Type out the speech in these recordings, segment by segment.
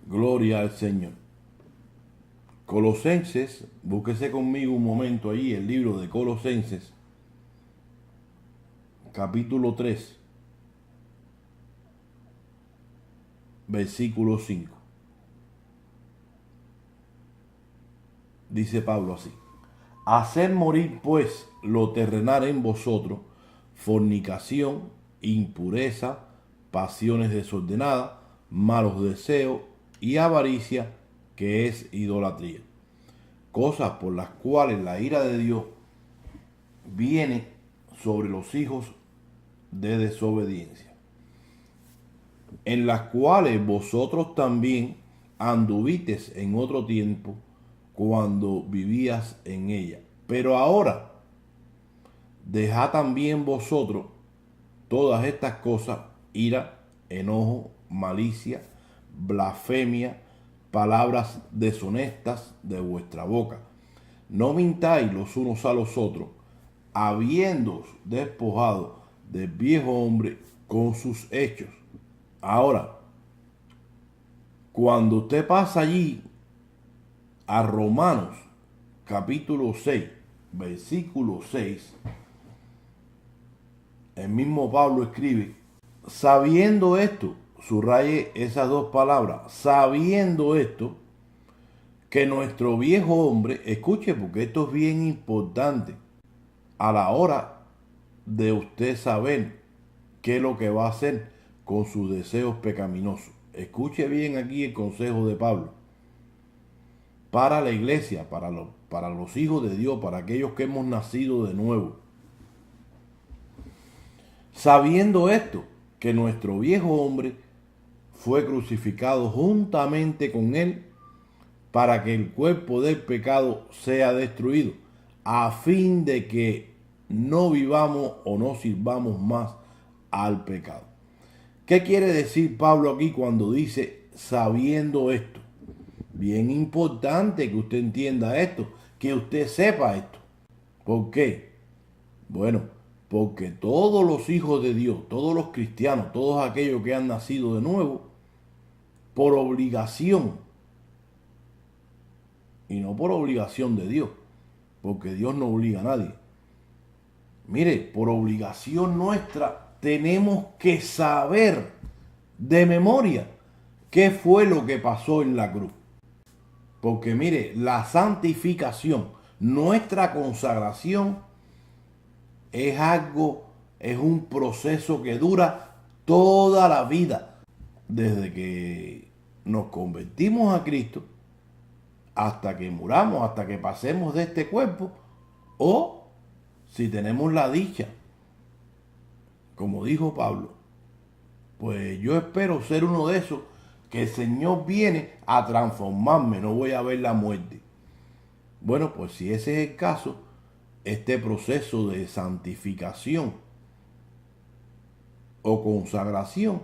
Gloria al Señor. Colosenses, búsquese conmigo un momento ahí, el libro de Colosenses, capítulo 3, versículo 5. Dice Pablo así: Haced morir pues lo terrenal en vosotros, fornicación, impureza, pasiones desordenadas, malos deseos y avaricia, que es idolatría. Cosas por las cuales la ira de Dios viene sobre los hijos de desobediencia, en las cuales vosotros también anduvisteis en otro tiempo cuando vivías en ella. Pero ahora, dejad también vosotros todas estas cosas: ira, enojo, malicia, blasfemia, palabras deshonestas de vuestra boca. No mintáis los unos a los otros, habiéndoos despojado del viejo hombre con sus hechos. Ahora, cuando usted pasa allí a Romanos capítulo 6, versículo 6, el mismo Pablo escribe: sabiendo esto, subraye esas dos palabras, sabiendo esto, que nuestro viejo hombre, escuche porque esto es bien importante a la hora de usted saber qué es lo que va a hacer con sus deseos pecaminosos. Escuche bien aquí el consejo de Pablo para la iglesia, para los hijos de Dios, para aquellos que hemos nacido de nuevo. Sabiendo esto, que nuestro viejo hombre fue crucificado juntamente con él, para que el cuerpo del pecado sea destruido, a fin de que no vivamos o no sirvamos más al pecado. ¿Qué quiere decir Pablo aquí cuando dice sabiendo esto? Bien importante que usted entienda esto, que usted sepa esto. ¿Por qué? Bueno, porque todos los hijos de Dios, todos los cristianos, todos aquellos que han nacido de nuevo, por obligación, y no por obligación de Dios, porque Dios no obliga a nadie. Mire, por obligación nuestra tenemos que saber de memoria qué fue lo que pasó en la cruz. Porque mire, la santificación, nuestra consagración, es un proceso que dura toda la vida. Desde que nos convertimos a Cristo hasta que muramos, hasta que pasemos de este cuerpo, o si tenemos la dicha, como dijo Pablo, pues yo espero ser uno de esos que el Señor viene a transformarme, no voy a ver la muerte. Bueno, pues si ese es el caso, este proceso de santificación o consagración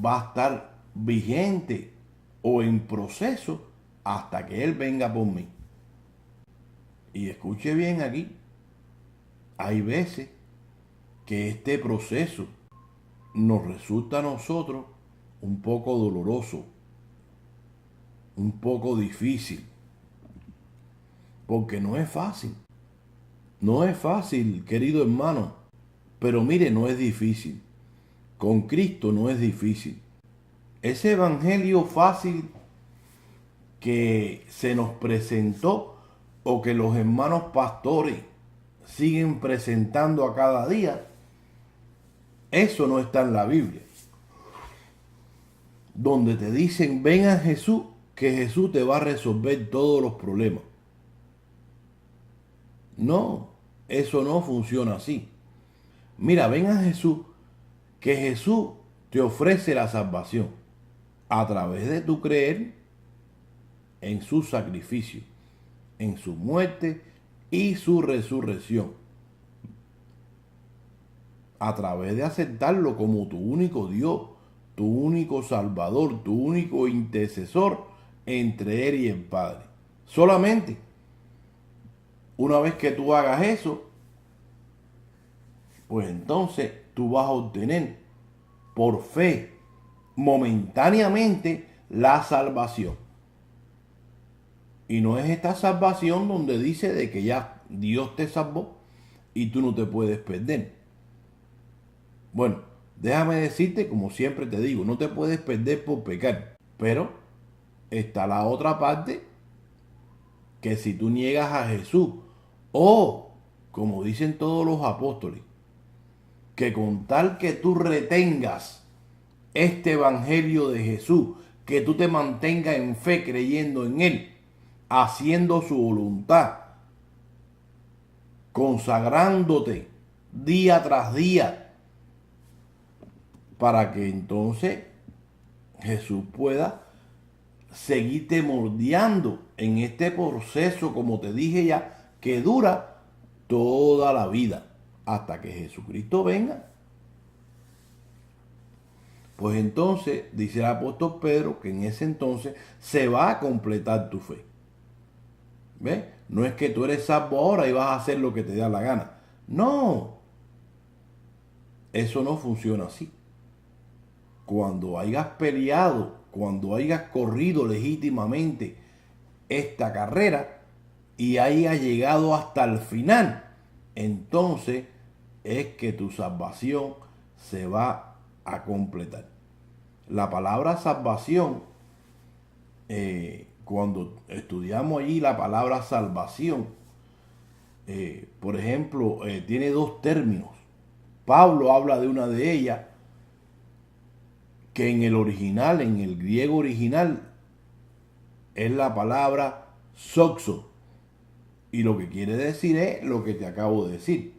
va a estar vigente o en proceso hasta que Él venga por mí. Y escuche bien aquí, hay veces que este proceso nos resulta a nosotros un poco doloroso, un poco difícil, porque no es fácil. No es fácil, querido hermano, pero mire, no es difícil. Con Cristo no es difícil. Ese evangelio fácil que se nos presentó o que los hermanos pastores siguen presentando a cada día, eso no está en la Biblia. Donde te dicen, ven a Jesús, que Jesús te va a resolver todos los problemas. No, eso no funciona así. Mira, ven a Jesús, que Jesús te ofrece la salvación a través de tu creer en su sacrificio, en su muerte y su resurrección. A través de aceptarlo como tu único Dios, tu único Salvador, tu único intercesor entre Él y el Padre. Solamente una vez que tú hagas eso, pues entonces tú vas a obtener por fe, momentáneamente, la salvación. Y no es esta salvación donde dice de que ya Dios te salvó y tú no te puedes perder. Bueno, déjame decirte, como siempre te digo, no te puedes perder por pecar. Pero está la otra parte, que si tú niegas a Jesús, o como dicen todos los apóstoles, que con tal que tú retengas este evangelio de Jesús, que tú te mantengas en fe creyendo en Él, haciendo su voluntad, consagrándote día tras día, para que entonces Jesús pueda seguirte moldeando en este proceso, como te dije ya, que dura toda la vida, hasta que Jesucristo venga. Pues entonces, dice el apóstol Pedro, que en ese entonces se va a completar tu fe. ¿Ves? No es que tú eres salvo ahora y vas a hacer lo que te da la gana. No. Eso no funciona así. Cuando hayas peleado, cuando hayas corrido legítimamente esta carrera y hayas llegado hasta el final, entonces es que tu salvación se va a completar. La palabra salvación, cuando estudiamos allí la palabra salvación, por ejemplo, tiene dos términos. Pablo habla de una de ellas, que en el original, en el griego original, es la palabra soxo. Y lo que quiere decir es lo que te acabo de decir.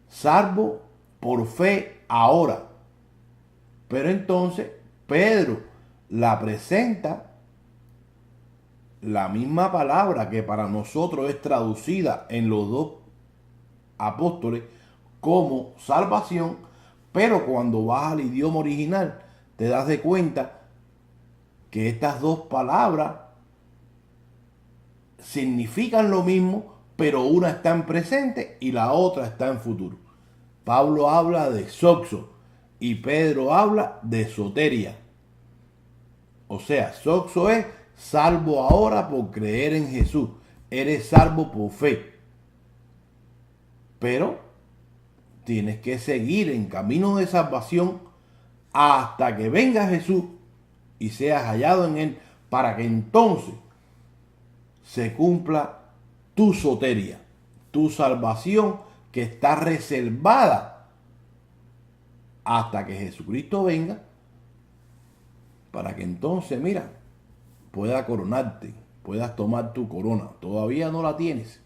Salvo por fe ahora. Pero entonces Pedro la presenta, la misma palabra que para nosotros es traducida en los dos apóstoles como salvación, pero cuando vas al idioma original te das de cuenta que estas dos palabras significan lo mismo, pero una está en presente y la otra está en futuro. Pablo habla de soxo y Pedro habla de soteria. O sea, soxo es salvo ahora por creer en Jesús. Eres salvo por fe. Pero tienes que seguir en camino de salvación hasta que venga Jesús y seas hallado en Él, para que entonces se cumpla tu soteria, tu salvación, que está reservada hasta que Jesucristo venga, para que entonces, mira, pueda coronarte, puedas tomar tu corona. Todavía no la tienes.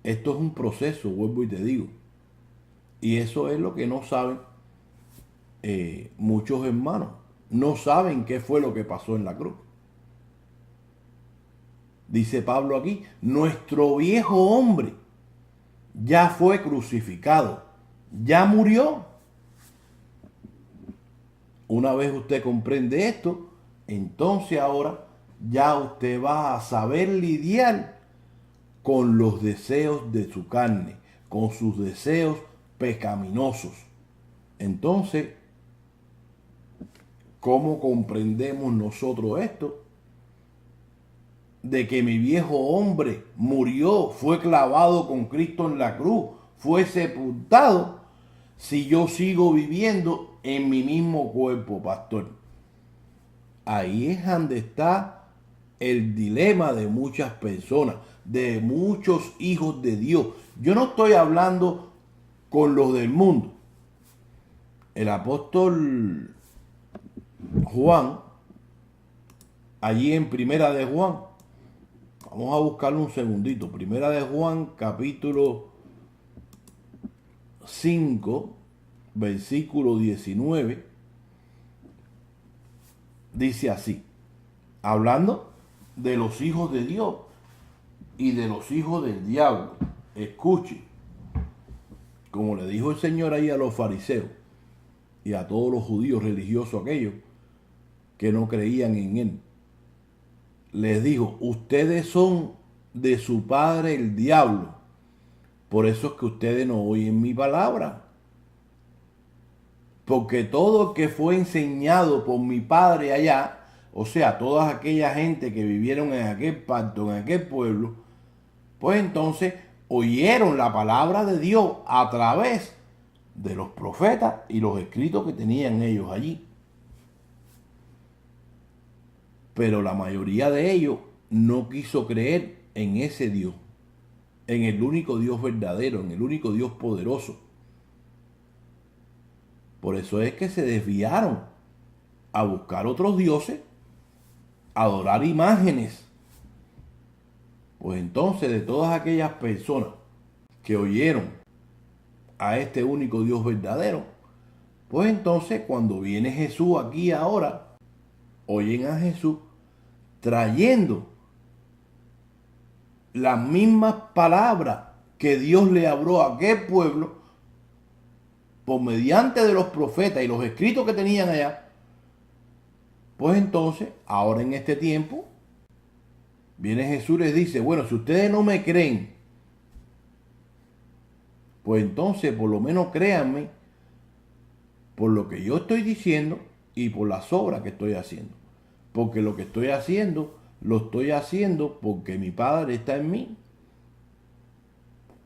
Esto es un proceso, vuelvo y te digo. Y eso es lo que no saben muchos hermanos. No saben qué fue lo que pasó en la cruz. Dice Pablo aquí, nuestro viejo hombre ya fue crucificado, ya murió. Una vez usted comprende esto, entonces ahora ya usted va a saber lidiar con los deseos de su carne, con sus deseos pecaminosos. Entonces, ¿cómo comprendemos nosotros esto? De que mi viejo hombre murió, fue clavado con Cristo en la cruz, fue sepultado, si yo sigo viviendo en mi mismo cuerpo, pastor. Ahí es donde está el dilema de muchas personas, de muchos hijos de Dios. Yo no estoy hablando con los del mundo. El apóstol Juan, allí en Primera de Juan, vamos a buscarlo un segundito. Primera de Juan, capítulo 5, versículo 19, dice así, hablando de los hijos de Dios y de los hijos del diablo. Escuche, como le dijo el Señor ahí a los fariseos y a todos los judíos religiosos aquellos que no creían en Él. Les dijo, ustedes son de su padre el diablo. Por eso es que ustedes no oyen mi palabra. Porque todo el que fue enseñado por mi padre allá, o sea, toda aquella gente que vivieron en aquel pacto, en aquel pueblo, pues entonces oyeron la palabra de Dios a través de los profetas y los escritos que tenían ellos allí. Pero la mayoría de ellos no quiso creer en ese Dios, en el único Dios verdadero, en el único Dios poderoso. Por eso es que se desviaron a buscar otros dioses, a adorar imágenes. Pues entonces, de todas aquellas personas que oyeron a este único Dios verdadero, pues entonces cuando viene Jesús aquí ahora, oyen a Jesús trayendo las mismas palabras que Dios le habló a aquel pueblo por mediante de los profetas y los escritos que tenían allá. Pues entonces, ahora en este tiempo, viene Jesús y les dice, bueno, si ustedes no me creen, pues entonces por lo menos créanme por lo que yo estoy diciendo y por las obras que estoy haciendo. Porque lo que estoy haciendo, lo estoy haciendo porque mi Padre está en mí.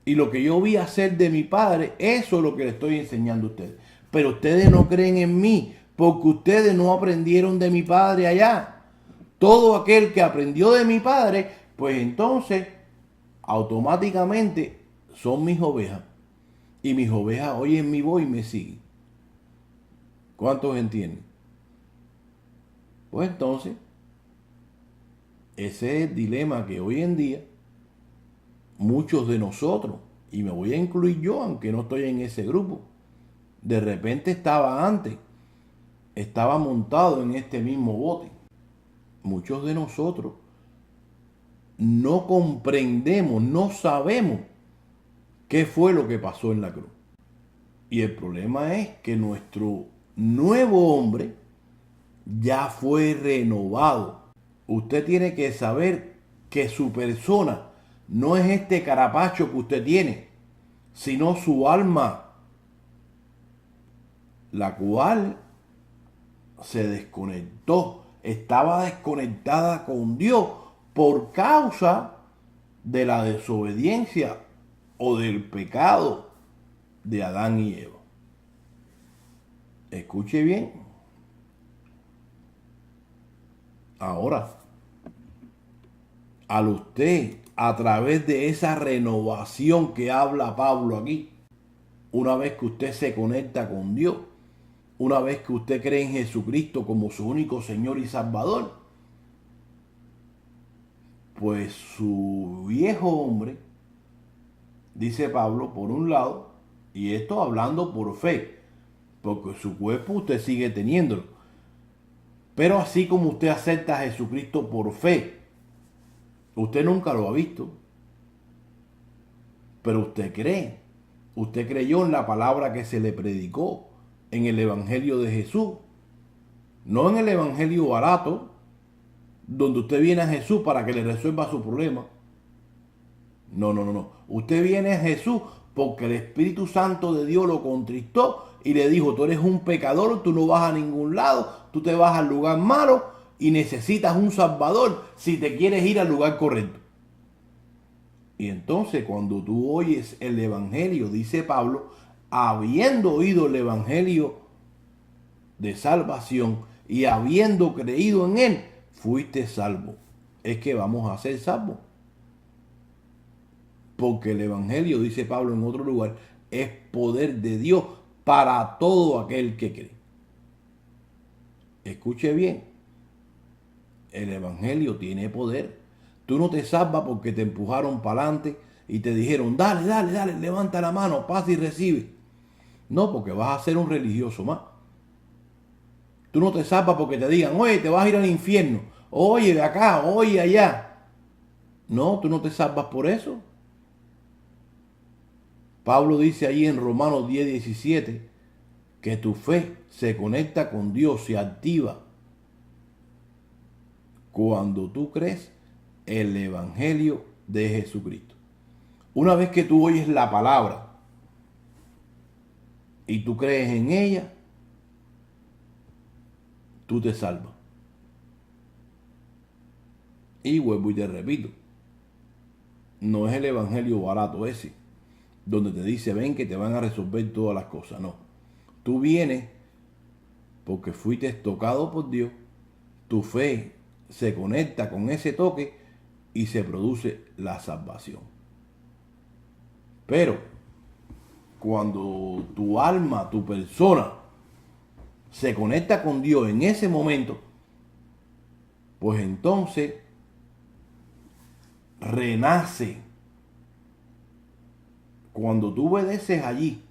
Y lo que yo vi hacer de mi Padre, eso es lo que le estoy enseñando a ustedes. Pero ustedes no creen en mí porque ustedes no aprendieron de mi Padre allá. Todo aquel que aprendió de mi Padre, pues entonces automáticamente son mis ovejas. Y mis ovejas oyen mi voz y me siguen. ¿Cuántos entienden? Pues entonces, ese es el dilema que hoy en día muchos de nosotros, y me voy a incluir yo, aunque no estoy en ese grupo, de repente estaba montado en este mismo bote. Muchos de nosotros no comprendemos, no sabemos qué fue lo que pasó en la cruz. Y el problema es que nuestro nuevo hombre ya fue renovado. Usted tiene que saber que su persona no es este carapacho que usted tiene, sino su alma, la cual se desconectó, estaba desconectada con Dios por causa de la desobediencia o del pecado de Adán y Eva. Escuche bien. Ahora, al usted, a través de esa renovación que habla Pablo aquí, una vez que usted se conecta con Dios, una vez que usted cree en Jesucristo como su único Señor y Salvador, pues su viejo hombre, dice Pablo, por un lado, y esto hablando por fe, porque su cuerpo usted sigue teniéndolo, pero así como usted acepta a Jesucristo por fe, usted nunca lo ha visto, pero usted cree. Usted creyó en la palabra que se le predicó, en el Evangelio de Jesús. No en el Evangelio barato, donde usted viene a Jesús para que le resuelva su problema. No. Usted viene a Jesús porque el Espíritu Santo de Dios lo contristó y le dijo, tú eres un pecador, tú no vas a ningún lado, tú te vas al lugar malo y necesitas un Salvador si te quieres ir al lugar correcto. Y entonces cuando tú oyes el Evangelio, dice Pablo, habiendo oído el Evangelio de salvación y habiendo creído en él, fuiste salvo. Es que vamos a ser salvos. Porque el Evangelio, dice Pablo en otro lugar, es poder de Dios para todo aquel que cree. Escuche bien, el Evangelio tiene poder. Tú no te salvas porque te empujaron para adelante y te dijeron, dale, levanta la mano, pasa y recibe. No, porque vas a ser un religioso más. Tú no te salvas porque te digan, oye, te vas a ir al infierno. Oye, de acá, oye, allá. No, tú no te salvas por eso. Pablo dice ahí en Romanos 10:17 que tu fe se conecta con Dios, se activa cuando tú crees el Evangelio de Jesucristo. Una vez que tú oyes la palabra y tú crees en ella, tú te salvas. Y vuelvo y te repito, no es el evangelio barato ese, donde te dice, ven que te van a resolver todas las cosas. No, tú vienes porque fuiste tocado por Dios, tu fe se conecta con ese toque y se produce la salvación. Pero cuando tu alma, tu persona, se conecta con Dios en ese momento, pues entonces renace. Cuando tú obedeces allí,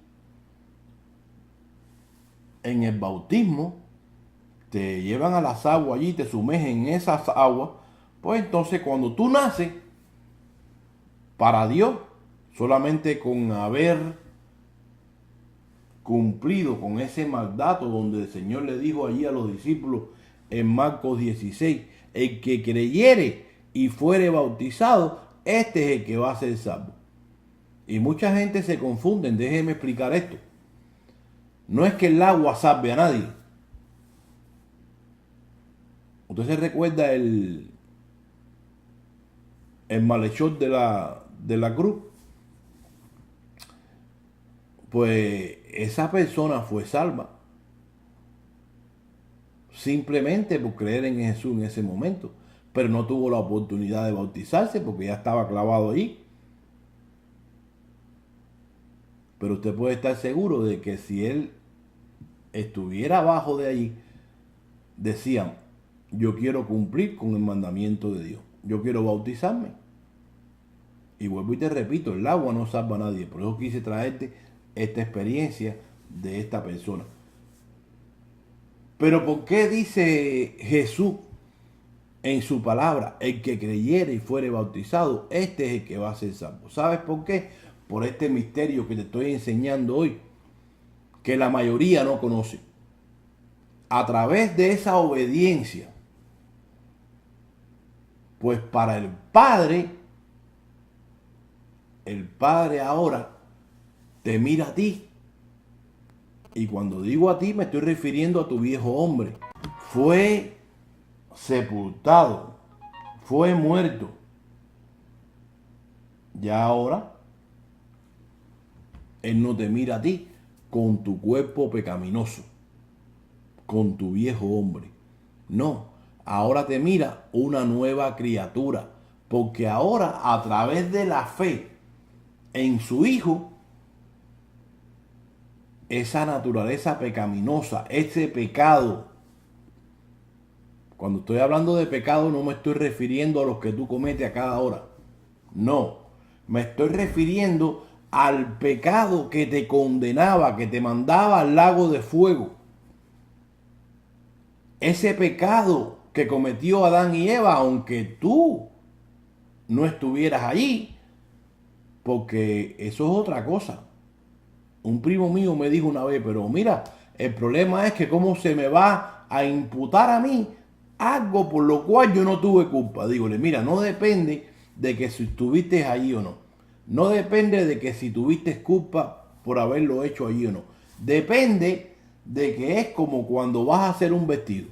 en el bautismo, te llevan a las aguas allí, te sumergen en esas aguas, pues entonces cuando tú naces, para Dios, solamente con haber cumplido con ese mandato donde el Señor le dijo allí a los discípulos en Marcos 16, el que creyere y fuere bautizado, este es el que va a ser salvo. Y mucha gente se confunde, déjeme explicar esto. No es que el agua salve a nadie. Usted se recuerda el malhechor de la cruz. Pues esa persona fue salva simplemente por creer en Jesús en ese momento, pero no tuvo la oportunidad de bautizarse porque ya estaba clavado allí. Pero usted puede estar seguro de que si él estuviera abajo de allí, decían, yo quiero cumplir con el mandamiento de Dios, yo quiero bautizarme. Y vuelvo y te repito, el agua no salva a nadie, por eso quise traerte esta experiencia de esta persona. Pero ¿por qué dice Jesús en su palabra, el que creyere y fuere bautizado, este es el que va a ser salvo? ¿Sabes por qué? Por este misterio que te estoy enseñando hoy, que la mayoría no conoce. A través de esa obediencia, pues para el Padre ahora te mira a ti. Y cuando digo a ti, me estoy refiriendo a tu viejo hombre. Fue sepultado, fue muerto. Ya ahora, Él no te mira a ti con tu cuerpo pecaminoso, con tu viejo hombre. No, ahora te mira una nueva criatura. Porque ahora, a través de la fe en su Hijo, esa naturaleza pecaminosa, ese pecado. Cuando estoy hablando de pecado no me estoy refiriendo a los que tú cometes a cada hora. No, me estoy refiriendo al pecado que te condenaba, que te mandaba al lago de fuego. Ese pecado que cometió Adán y Eva, aunque tú no estuvieras allí, porque eso es otra cosa. Un primo mío me dijo una vez, pero mira, el problema es que cómo se me va a imputar a mí algo por lo cual yo no tuve culpa. Dígole, mira, no depende de que si estuviste allí o no. No depende de que si tuviste culpa por haberlo hecho allí o no. Depende de que es como cuando vas a hacer un vestido.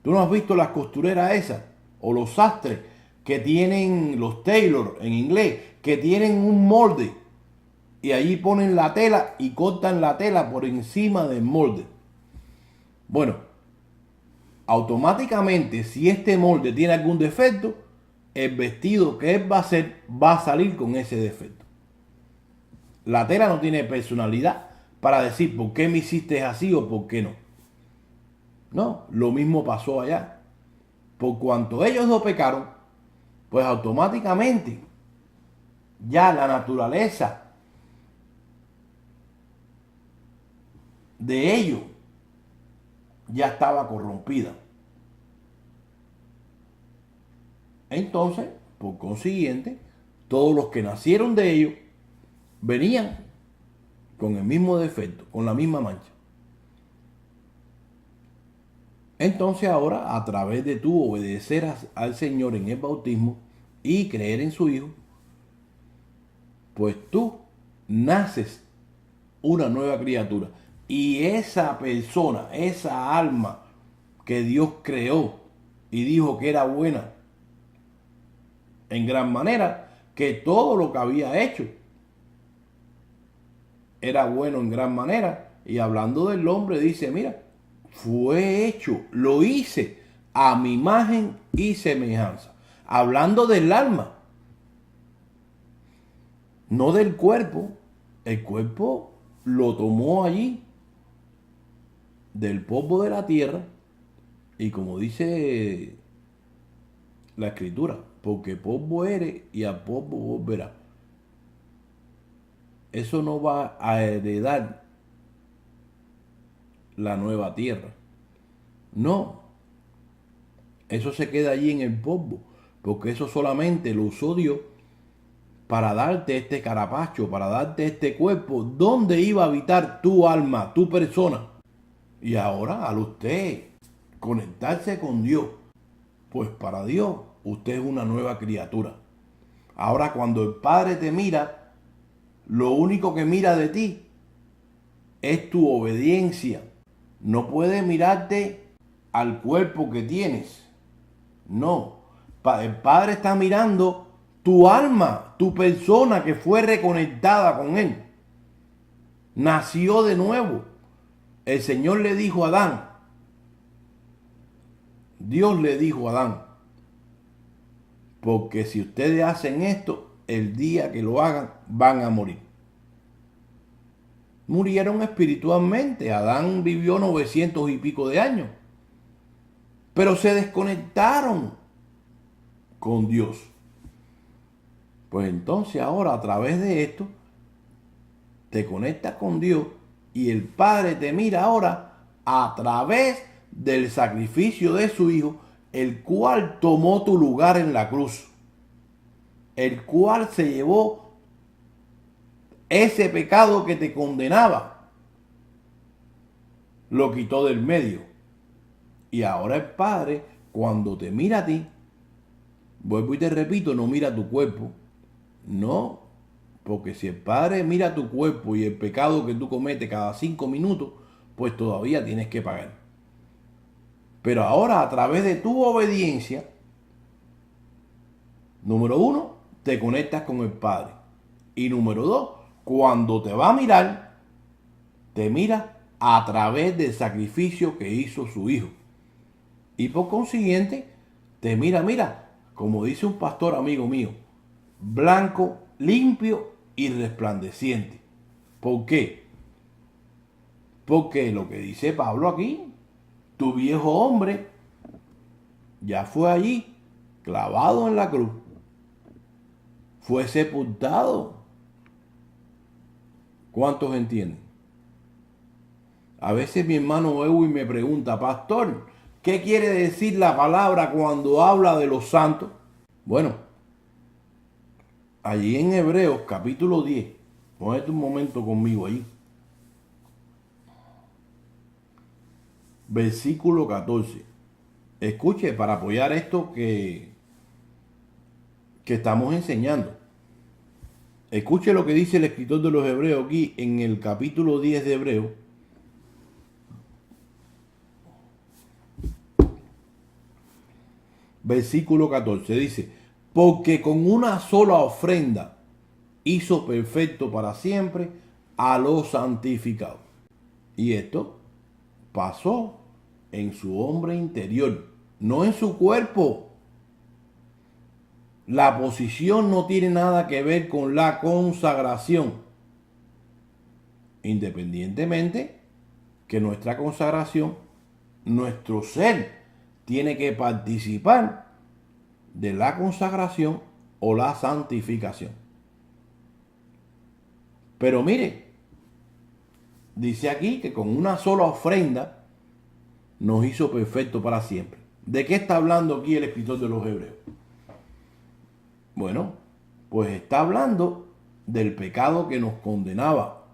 ¿Tú no has visto las costureras esas? O los sastres que tienen, los tailor en inglés, que tienen un molde. Y allí ponen la tela y cortan la tela por encima del molde. Bueno, automáticamente si este molde tiene algún defecto, el vestido que él va a hacer va a salir con ese defecto. La tela no tiene personalidad para decir por qué me hiciste así o por qué no. No, lo mismo pasó allá. Por cuanto ellos no pecaron, pues automáticamente ya la naturaleza de ellos ya estaba corrompida. Entonces, por consiguiente, todos los que nacieron de ellos venían con el mismo defecto, con la misma mancha. Entonces ahora, a través de tú obedecer al Señor en el bautismo y creer en su Hijo, pues tú naces una nueva criatura. Y esa persona, esa alma que Dios creó y dijo que era buena, en gran manera, que todo lo que había hecho era bueno en gran manera. Y hablando del hombre dice, mira, fue hecho, lo hice a mi imagen y semejanza. Hablando del alma, no del cuerpo. El cuerpo lo tomó allí, del polvo de la tierra, y como dice la escritura, porque polvo eres y a polvo volverás. Eso no va a heredar la nueva tierra. No, eso se queda allí en el polvo, porque eso solamente lo usó Dios para darte este carapacho, para darte este cuerpo, donde iba a habitar tu alma, tu persona. Y ahora, al usted conectarse con Dios, pues para Dios, usted es una nueva criatura. Ahora, cuando el Padre te mira, lo único que mira de ti es tu obediencia. No puede mirarte al cuerpo que tienes. No. El Padre está mirando tu alma, tu persona que fue reconectada con Él. Nació de nuevo. El Señor le dijo a Adán, Dios le dijo a Adán, porque si ustedes hacen esto, el día que lo hagan, van a morir. Murieron espiritualmente. Adán vivió 900 y pico de años. Pero se desconectaron con Dios. Pues entonces ahora a través de esto, te conectas con Dios y el Padre te mira ahora a través del sacrificio de su Hijo, el cual tomó tu lugar en la cruz, el cual se llevó ese pecado que te condenaba, lo quitó del medio. Y ahora el Padre, cuando te mira a ti, vuelvo y te repito, no mira tu cuerpo, no, porque si el Padre mira tu cuerpo y el pecado que tú cometes cada 5 minutos, pues todavía tienes que pagar. Pero ahora a través de tu obediencia, número 1, te conectas con el Padre. Y número 2, cuando te va a mirar, te mira a través del sacrificio que hizo su Hijo. Y por consiguiente, te mira, como dice un pastor amigo mío, blanco, limpio y resplandeciente. ¿Por qué? Porque lo que dice Pablo aquí, tu viejo hombre ya fue allí, clavado en la cruz, fue sepultado. ¿Cuántos entienden? A veces mi hermano Edwin me pregunta, pastor, ¿qué quiere decir la palabra cuando habla de los santos? Bueno, allí en Hebreos capítulo 10, ponete un momento conmigo ahí. Versículo 14. Escuche para apoyar esto que estamos enseñando. Escuche lo que dice el escritor de los Hebreos aquí en el capítulo 10 de Hebreos. Versículo 14 dice, porque con una sola ofrenda hizo perfecto para siempre a los santificados. Y esto pasó en su hombre interior, no en su cuerpo. La posición no tiene nada que ver con la consagración. Independientemente que nuestra consagración, nuestro ser, tiene que participar de la consagración o la santificación. Pero mire, dice aquí que con una sola ofrenda nos hizo perfecto para siempre. ¿De qué está hablando aquí el escritor de los Hebreos? Bueno, pues está hablando del pecado que nos condenaba.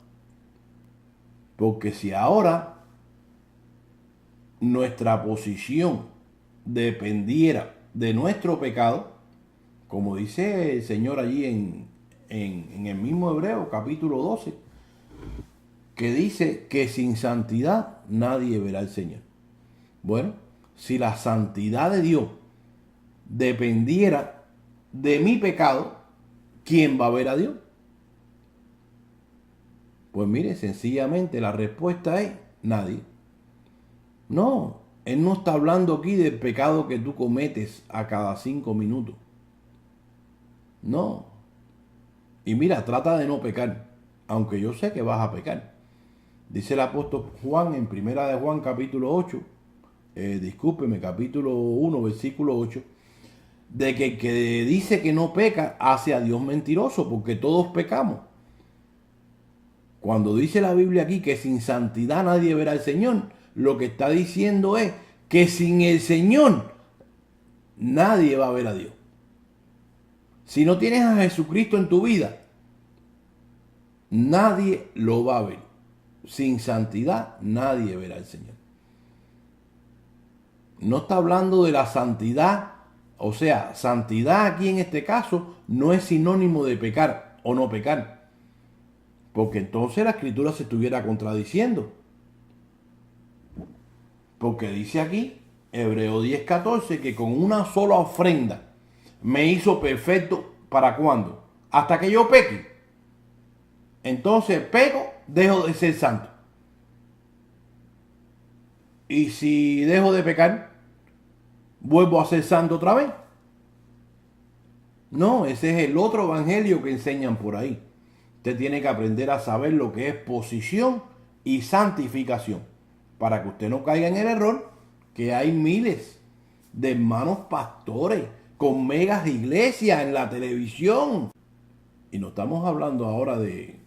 Porque si ahora nuestra posición dependiera de nuestro pecado, como dice el Señor allí en el mismo Hebreo capítulo 12, que dice que sin santidad nadie verá al Señor. Bueno, si la santidad de Dios dependiera de mi pecado, ¿quién va a ver a Dios? Pues mire, sencillamente la respuesta es nadie. No, Él no está hablando aquí del pecado que tú cometes a cada 5 minutos. No. Y mira, trata de no pecar, aunque yo sé que vas a pecar. Dice el apóstol Juan en primera de Juan capítulo 8, capítulo 1, versículo 8, de que el que dice que no peca hace a Dios mentiroso, porque todos pecamos. Cuando dice la Biblia aquí que sin santidad nadie verá al Señor, lo que está diciendo es que sin el Señor nadie va a ver a Dios. Si no tienes a Jesucristo en tu vida, nadie lo va a ver. Sin santidad nadie verá al Señor. No está hablando de la santidad, o sea, santidad aquí en este caso no es sinónimo de pecar o no pecar, porque entonces la escritura se estuviera contradiciendo. Porque dice aquí, Hebreo 10:14, que con una sola ofrenda me hizo perfecto. ¿Para cuándo? Hasta que yo peque. Entonces peco, dejo de ser santo. Y si dejo de pecar, vuelvo a ser santo otra vez. No, ese es el otro evangelio que enseñan por ahí. Usted tiene que aprender a saber lo que es posición y santificación, para que usted no caiga en el error que hay miles de hermanos pastores con megas iglesias en la televisión. Y no estamos hablando ahora de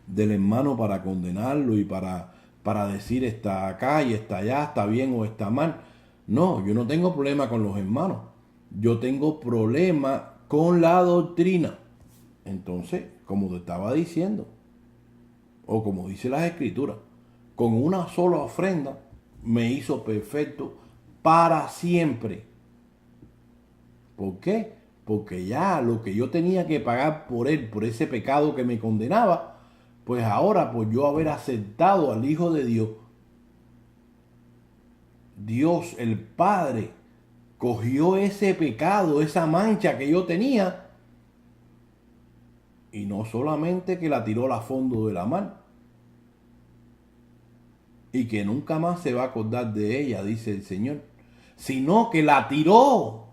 del hermano para condenarlo y para decir está acá y está allá, está bien o está mal. No, yo no tengo problema con los hermanos. Yo tengo problema con la doctrina. Entonces, como te estaba diciendo, o como dice las escrituras, con una sola ofrenda me hizo perfecto para siempre. ¿Por qué? Porque ya lo que yo tenía que pagar por él, por ese pecado que me condenaba, pues ahora, por yo haber aceptado al Hijo de Dios, Dios el Padre cogió ese pecado, esa mancha que yo tenía, y no solamente que la tiró al fondo de la mar, y que nunca más se va a acordar de ella, dice el Señor, sino que la tiró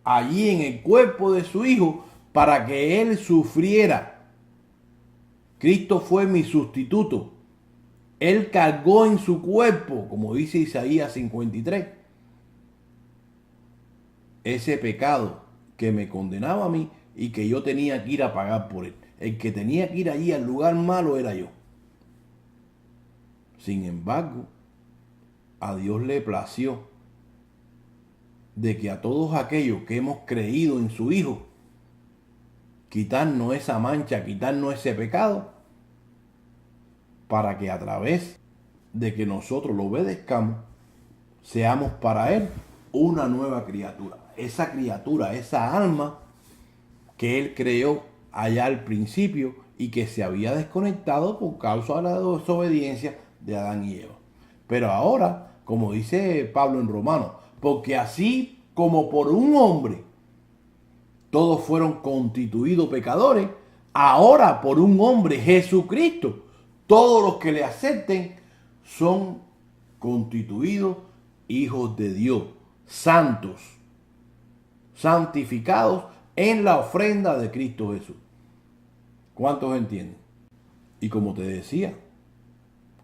allí en el cuerpo de su Hijo para que Él sufriera. Cristo fue mi sustituto. Él cargó en su cuerpo, como dice Isaías 53, ese pecado que me condenaba a mí y que yo tenía que ir a pagar por él. El que tenía que ir allí al lugar malo era yo. Sin embargo, a Dios le plació de que a todos aquellos que hemos creído en su Hijo, quitarnos esa mancha, quitarnos ese pecado, para que a través de que nosotros lo obedezcamos, seamos para Él una nueva criatura. Esa criatura, esa alma que Él creó allá al principio y que se había desconectado por causa de la desobediencia de Adán y Eva. Pero ahora, como dice Pablo en Romanos, porque así como por un hombre todos fueron constituidos pecadores, ahora por un hombre, Jesucristo, todos los que le acepten son constituidos hijos de Dios, santos, santificados en la ofrenda de Cristo Jesús. ¿Cuántos entienden? Y como te decía,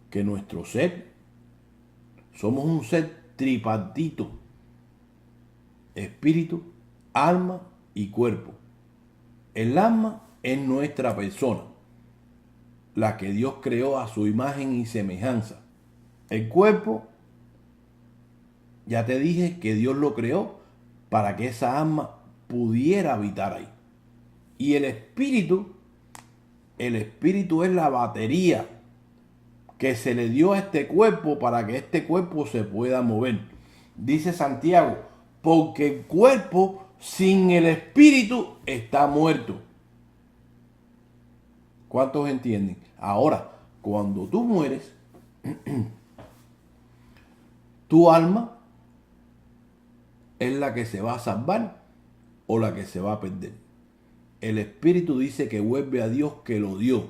que nuestro ser, somos un ser tripartito, espíritu, alma y cuerpo. El alma es nuestra persona, la que Dios creó a su imagen y semejanza. El cuerpo, ya te dije que Dios lo creó para que esa alma pudiera habitar ahí. Y el espíritu es la batería que se le dio a este cuerpo para que este cuerpo se pueda mover. Dice Santiago, porque el cuerpo sin el espíritu está muerto. ¿Cuántos entienden? Ahora, cuando tú mueres, tu alma, es la que se va a salvar o la que se va a perder. El espíritu dice que vuelve a Dios que lo dio.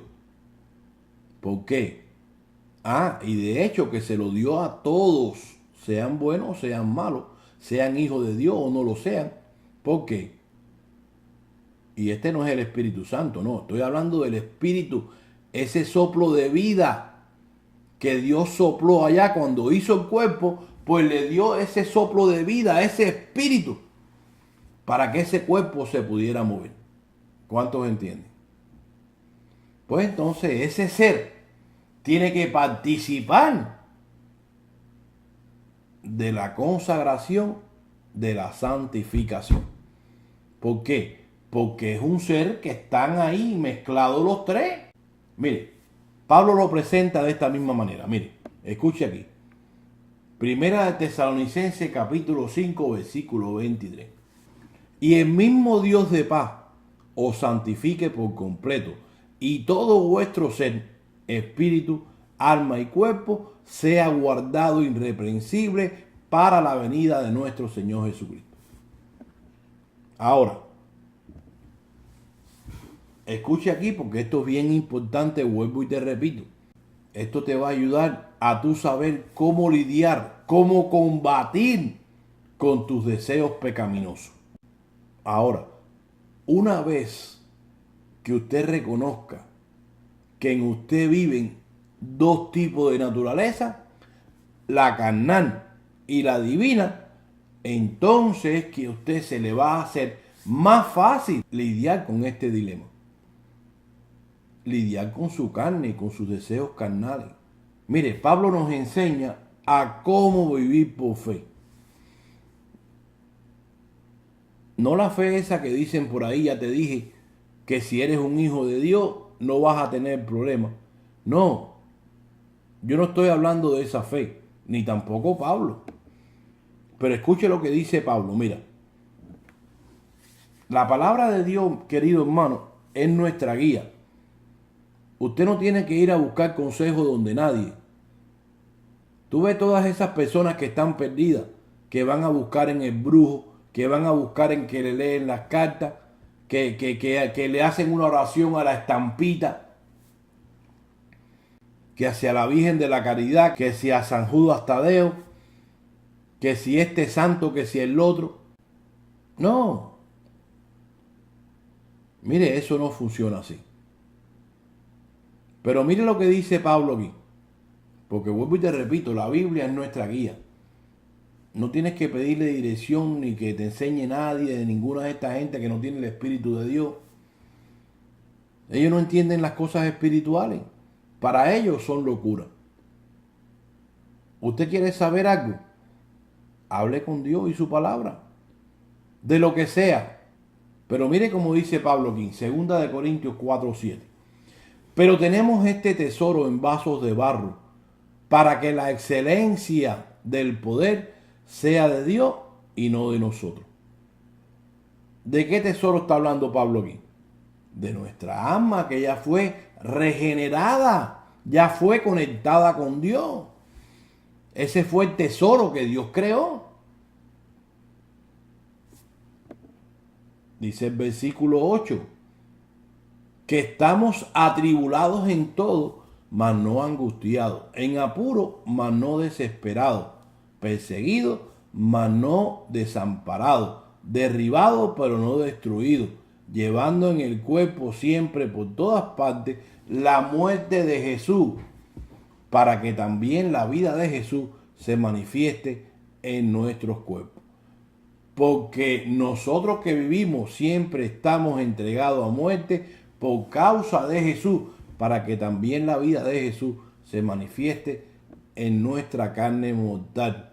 ¿Por qué? Y de hecho que se lo dio a todos, sean buenos o sean malos, sean hijos de Dios o no lo sean. ¿Por qué? Y este no es el Espíritu Santo, no. Estoy hablando del Espíritu, ese soplo de vida que Dios sopló allá cuando hizo el cuerpo, pues le dio ese soplo de vida, ese Espíritu, para que ese cuerpo se pudiera mover. ¿Cuántos entienden? Pues entonces ese ser tiene que participar de la consagración, de la santificación. ¿Por qué? Porque es un ser que están ahí mezclados los tres. Mire, Pablo lo presenta de esta misma manera. Mire, escuche aquí. Primera de Tesalonicenses capítulo 5 versículo 23. Y el mismo Dios de paz os santifique por completo, y todo vuestro ser, espíritu, alma y cuerpo, sea guardado irreprensible para la venida de nuestro Señor Jesucristo. Ahora, escuche aquí porque esto es bien importante, vuelvo y te repito. Esto te va a ayudar a tú saber cómo lidiar, cómo combatir con tus deseos pecaminosos. Ahora, una vez que usted reconozca que en usted viven dos tipos de naturaleza, la carnal y la divina, entonces que a usted se le va a hacer más fácil lidiar con este dilema. Lidiar con su carne y con sus deseos carnales. Mire, Pablo nos enseña a cómo vivir por fe. No la fe esa que dicen por ahí, ya te dije, que si eres un hijo de Dios no vas a tener problemas. No, yo no estoy hablando de esa fe, ni tampoco Pablo. Pero escuche lo que dice Pablo, mira. La palabra de Dios, querido hermano, es nuestra guía. Usted no tiene que ir a buscar consejo donde nadie. Tú ves todas esas personas que están perdidas, que van a buscar en el brujo, que van a buscar en que le leen las cartas, que le hacen una oración a la estampita, que hacia la Virgen de la Caridad, que si a San Judas Tadeo, que si este santo, que si el otro. No. Mire, eso no funciona así. Pero mire lo que dice Pablo aquí. Porque vuelvo y te repito, la Biblia es nuestra guía. No tienes que pedirle dirección ni que te enseñe nadie de ninguna de estas gente que no tiene el Espíritu de Dios. Ellos no entienden las cosas espirituales. Para ellos son locura. ¿Usted quiere saber algo? Hable con Dios y su palabra. De lo que sea. Pero mire cómo dice Pablo aquí, 2 Corintios 4:7. Pero tenemos este tesoro en vasos de barro, para que la excelencia del poder sea de Dios y no de nosotros. ¿De qué tesoro está hablando Pablo aquí? De nuestra alma, que ya fue regenerada, ya fue conectada con Dios. Ese fue el tesoro que Dios creó. Dice el versículo 8, que estamos atribulados en todo, mas no angustiados, en apuro, mas no desesperados, perseguidos, mas no desamparados, derribados, pero no destruidos, llevando en el cuerpo siempre por todas partes la muerte de Jesús, para que también la vida de Jesús se manifieste en nuestros cuerpos. Porque nosotros que vivimos siempre estamos entregados a muerte por causa de Jesús, para que también la vida de Jesús se manifieste en nuestra carne mortal.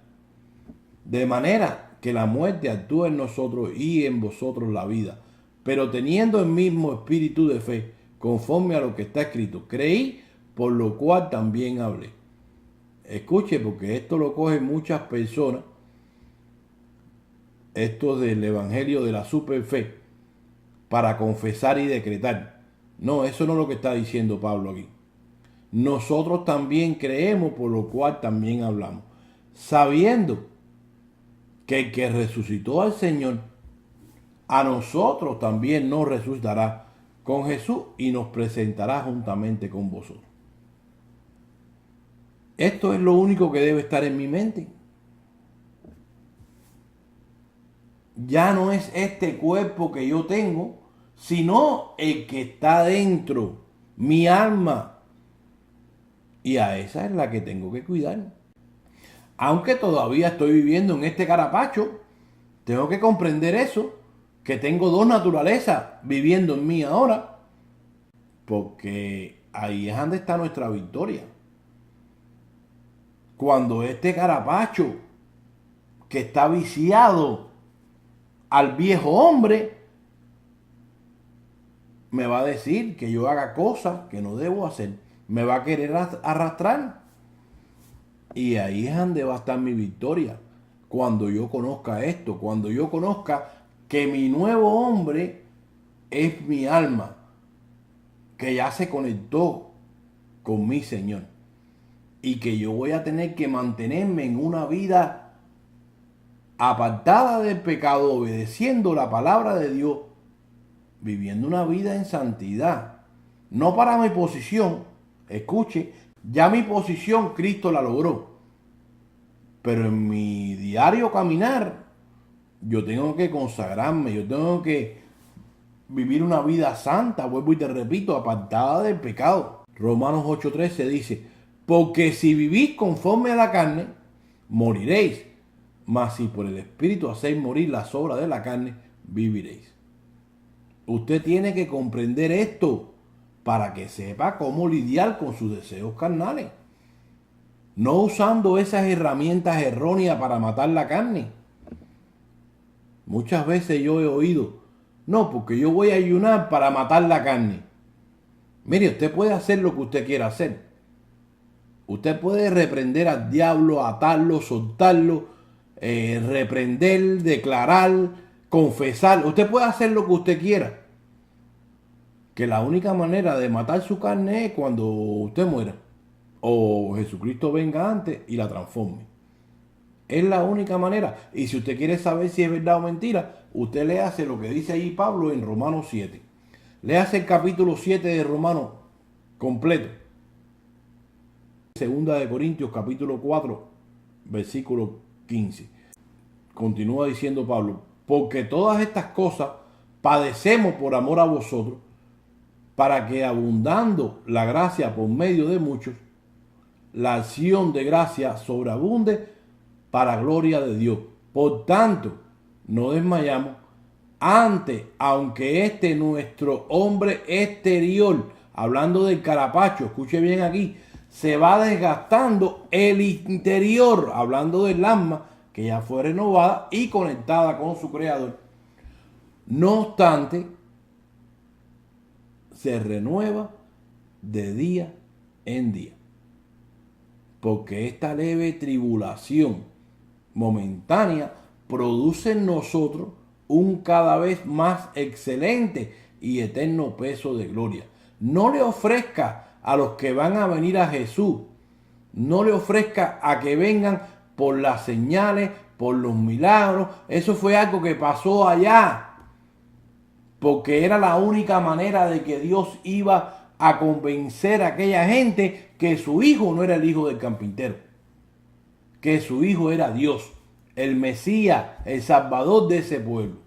De manera que la muerte actúa en nosotros y en vosotros la vida. Pero teniendo el mismo espíritu de fe, conforme a lo que está escrito, creí, por lo cual también hablé. Escuche, porque esto lo cogen muchas personas, esto del evangelio de la superfe, para confesar y decretar. No, eso no es lo que está diciendo Pablo aquí. Nosotros también creemos, por lo cual también hablamos, sabiendo que el que resucitó al Señor, a nosotros también nos resucitará con Jesús y nos presentará juntamente con vosotros. Esto es lo único que debe estar en mi mente. Ya no es este cuerpo que yo tengo, sino el que está dentro, mi alma. Y a esa es la que tengo que cuidar. Aunque todavía estoy viviendo en este carapacho, tengo que comprender eso, que tengo dos naturalezas viviendo en mí ahora, porque ahí es donde está nuestra victoria. Cuando este carapacho que está viciado al viejo hombre me va a decir que yo haga cosas que no debo hacer, me va a querer arrastrar, y ahí es donde va a estar mi victoria. Cuando yo conozca esto, cuando yo conozca que mi nuevo hombre es mi alma, que ya se conectó con mi Señor, y que yo voy a tener que mantenerme en una vida apartada del pecado, obedeciendo la palabra de Dios, viviendo una vida en santidad, no para mi posición. Escuche, ya mi posición Cristo la logró, pero en mi diario caminar yo tengo que consagrarme, yo tengo que vivir una vida santa, vuelvo y te repito, apartada del pecado. Romanos 8:13 dice, porque si vivís conforme a la carne, moriréis, mas si por el Espíritu hacéis morir las obras de la carne, viviréis. Usted tiene que comprender esto para que sepa cómo lidiar con sus deseos carnales, no usando esas herramientas erróneas para matar la carne. Muchas veces yo he oído, no, porque yo voy a ayunar para matar la carne. Mire, usted puede hacer lo que usted quiera hacer. Usted puede reprender al diablo, atarlo, soltarlo, reprender, declarar, confesar. Usted puede hacer lo que usted quiera. Que la única manera de matar su carne es cuando usted muera, o Jesucristo venga antes y la transforme. Es la única manera. Y si usted quiere saber si es verdad o mentira, usted le hace lo que dice ahí Pablo en Romanos 7. Le hace el capítulo 7 de Romanos completo. Segunda de Corintios capítulo 4, versículo 15. Continúa diciendo Pablo, porque todas estas cosas padecemos por amor a vosotros, para que abundando la gracia por medio de muchos, la acción de gracia sobreabunde para gloria de Dios. Por tanto, no desmayamos. Antes, aunque nuestro hombre exterior, hablando del carapacho, escuche bien aquí, se va desgastando, el interior, hablando del alma, que ya fue renovada y conectada con su Creador. No obstante, se renueva de día en día, porque esta leve tribulación momentánea produce en nosotros un cada vez más excelente y eterno peso de gloria. No le ofrezca a los que van a venir a Jesús, no le ofrezca a que vengan por las señales, por los milagros. Eso fue algo que pasó allá, porque era la única manera de que Dios iba a convencer a aquella gente que su hijo no era el hijo del carpintero, que su hijo era Dios, el Mesías, el Salvador de ese pueblo.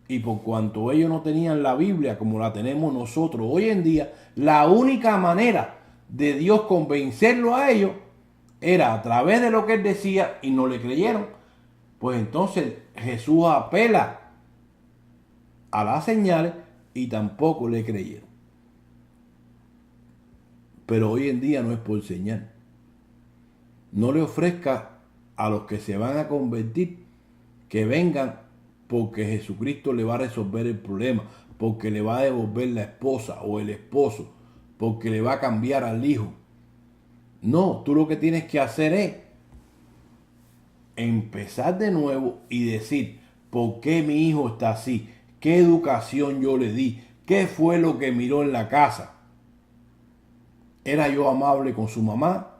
Y por cuanto ellos no tenían la Biblia como la tenemos nosotros hoy en día, la única manera de Dios convencerlo a ellos era a través de lo que él decía, y no le creyeron. Pues entonces Jesús apela a las señales y tampoco le creyeron. Pero hoy en día no es por señal. No le ofrezca a los que se van a convertir que vengan porque Jesucristo le va a resolver el problema, porque le va a devolver la esposa o el esposo, porque le va a cambiar al hijo. No, tú lo que tienes que hacer es empezar de nuevo y decir, ¿por qué mi hijo está así? ¿Qué educación yo le di? ¿Qué fue lo que miró en la casa? ¿Era yo amable con su mamá?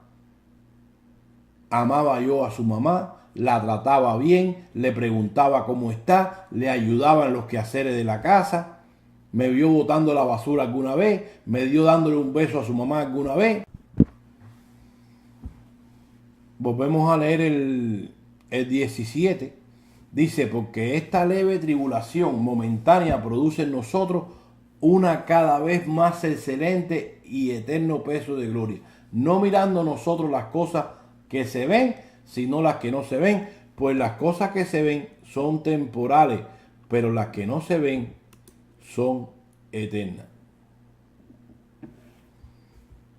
¿Amaba yo a su mamá? la trataba bien, le preguntaba cómo está, le ayudaba en los quehaceres de la casa, me vio botando la basura alguna vez, me dio dándole un beso a su mamá alguna vez. Volvemos a leer el 17. Dice, porque esta leve tribulación momentánea produce en nosotros una cada vez más excelente y eterno peso de gloria, no mirando nosotros las cosas que se ven, sino las que no se ven, pues las cosas que se ven son temporales, pero las que no se ven son eternas.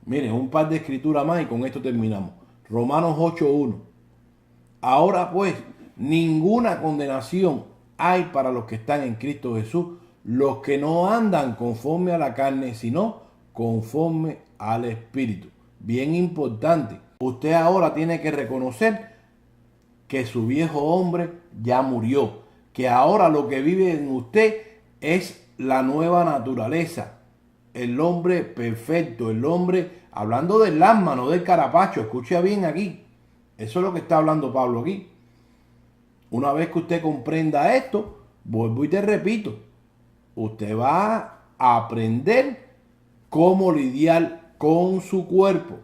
Miren, un par de escrituras más y con esto terminamos. Romanos 8:1. Ahora pues, ninguna condenación hay para los que están en Cristo Jesús, los que no andan conforme a la carne, sino conforme al Espíritu. Bien importante, usted ahora tiene que reconocer que su viejo hombre ya murió, que ahora lo que vive en usted es la nueva naturaleza, el hombre perfecto, el hombre, hablando del alma, no del carapacho, escucha bien aquí, eso es lo que está hablando Pablo aquí. Una vez que usted comprenda esto, vuelvo y te repito, usted va a aprender cómo lidiar con su cuerpo.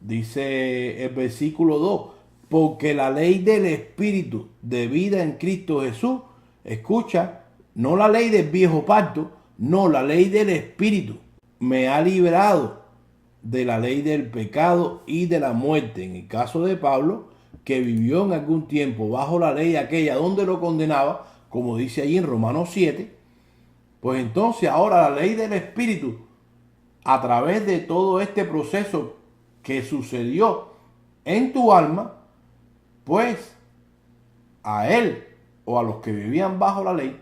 Dice el versículo 2, porque la ley del Espíritu de vida en Cristo Jesús, escucha, no la ley del viejo pacto, no, la ley del Espíritu, me ha librado de la ley del pecado y de la muerte. En el caso de Pablo, que vivió en algún tiempo bajo la ley aquella donde lo condenaba, como dice ahí en Romanos 7, pues entonces ahora la ley del Espíritu, a través de todo este proceso que sucedió en tu alma, pues a él o a los que vivían bajo la ley,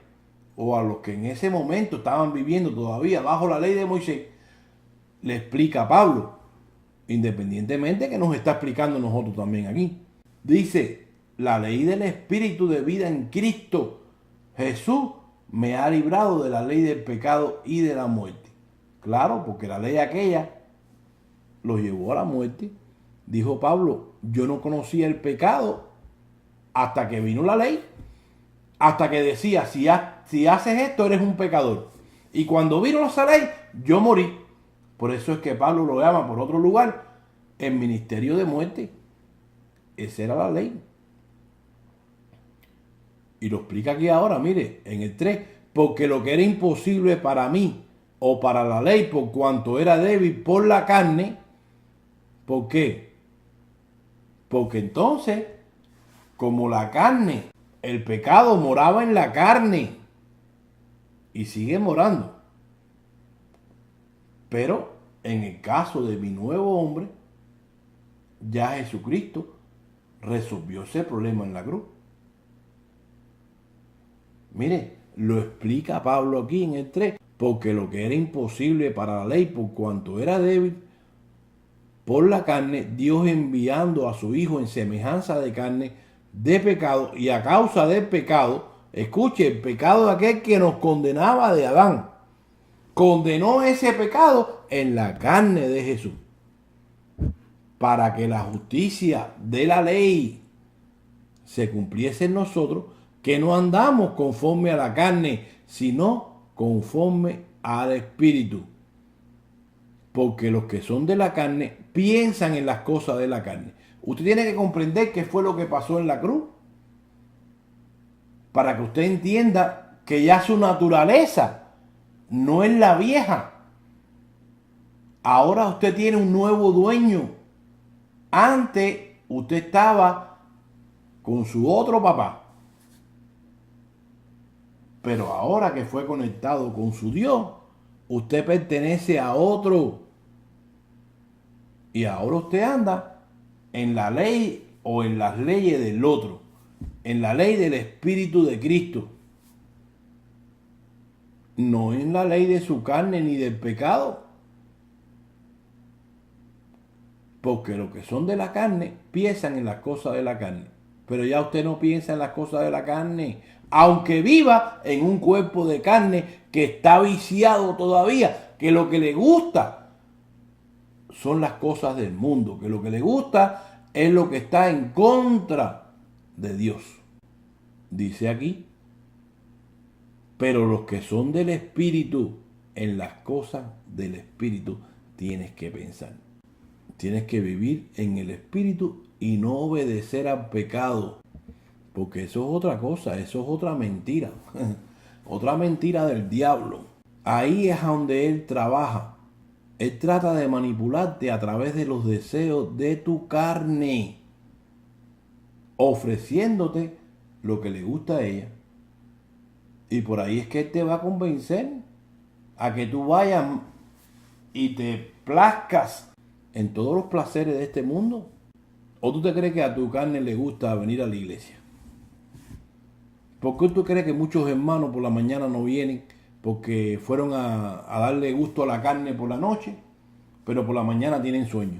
o a los que en ese momento estaban viviendo todavía bajo la ley de Moisés, le explica a Pablo, independientemente que nos está explicando nosotros también aquí. Dice, la ley del Espíritu de vida en Cristo Jesús me ha librado de la ley del pecado y de la muerte. Claro, porque la ley aquella lo llevó a la muerte. Dijo Pablo, yo no conocía el pecado hasta que vino la ley, hasta que decía, si haces esto eres un pecador. Y cuando vino esa ley, yo morí. Por eso es que Pablo lo llama por otro lugar el ministerio de muerte. Esa era la ley. Y lo explica aquí ahora, mire, en el 3. Porque lo que era imposible para mí o para la ley, por cuanto era débil por la carne. ¿Por qué? Porque entonces, como la carne, el pecado moraba en la carne y sigue morando. Pero en el caso de mi nuevo hombre, ya Jesucristo resolvió ese problema en la cruz. Mire, lo explica Pablo aquí en el 3, porque lo que era imposible para la ley, por cuanto era débil por la carne, Dios enviando a su Hijo en semejanza de carne, de pecado, y a causa del pecado, escuche, el pecado de aquel que nos condenaba de Adán, condenó ese pecado en la carne de Jesús, para que la justicia de la ley se cumpliese en nosotros, que no andamos conforme a la carne, sino conforme al Espíritu. Porque los que son de la carne piensan en las cosas de la carne. Usted tiene que comprender qué fue lo que pasó en la cruz, para que usted entienda que ya su naturaleza no es la vieja. Ahora usted tiene un nuevo dueño. Antes usted estaba con su otro papá. Pero ahora que fue conectado con su Dios, usted pertenece a otro. Y ahora usted anda en la ley o en las leyes del otro. En la ley del Espíritu de Cristo. No en la ley de su carne ni del pecado. Porque los que son de la carne piensan en las cosas de la carne. Pero ya usted no piensa en las cosas de la carne. Aunque viva en un cuerpo de carne que está viciado todavía. Que lo que le gusta son las cosas del mundo. Que lo que le gusta es lo que está en contra de Dios. Dice aquí, pero los que son del Espíritu, en las cosas del Espíritu tienes que pensar. Tienes que vivir en el Espíritu y no obedecer al pecado. Porque eso es otra cosa, eso es otra mentira. Otra mentira del diablo. Ahí es donde él trabaja. Él trata de manipularte a través de los deseos de tu carne, ofreciéndote lo que le gusta a ella. Y por ahí es que él te va a convencer a que tú vayas y te plazcas en todos los placeres de este mundo. ¿O tú te crees que a tu carne le gusta venir a la iglesia? ¿Por qué tú crees que muchos hermanos por la mañana no vienen? Porque fueron a darle gusto a la carne por la noche, pero por la mañana tienen sueño.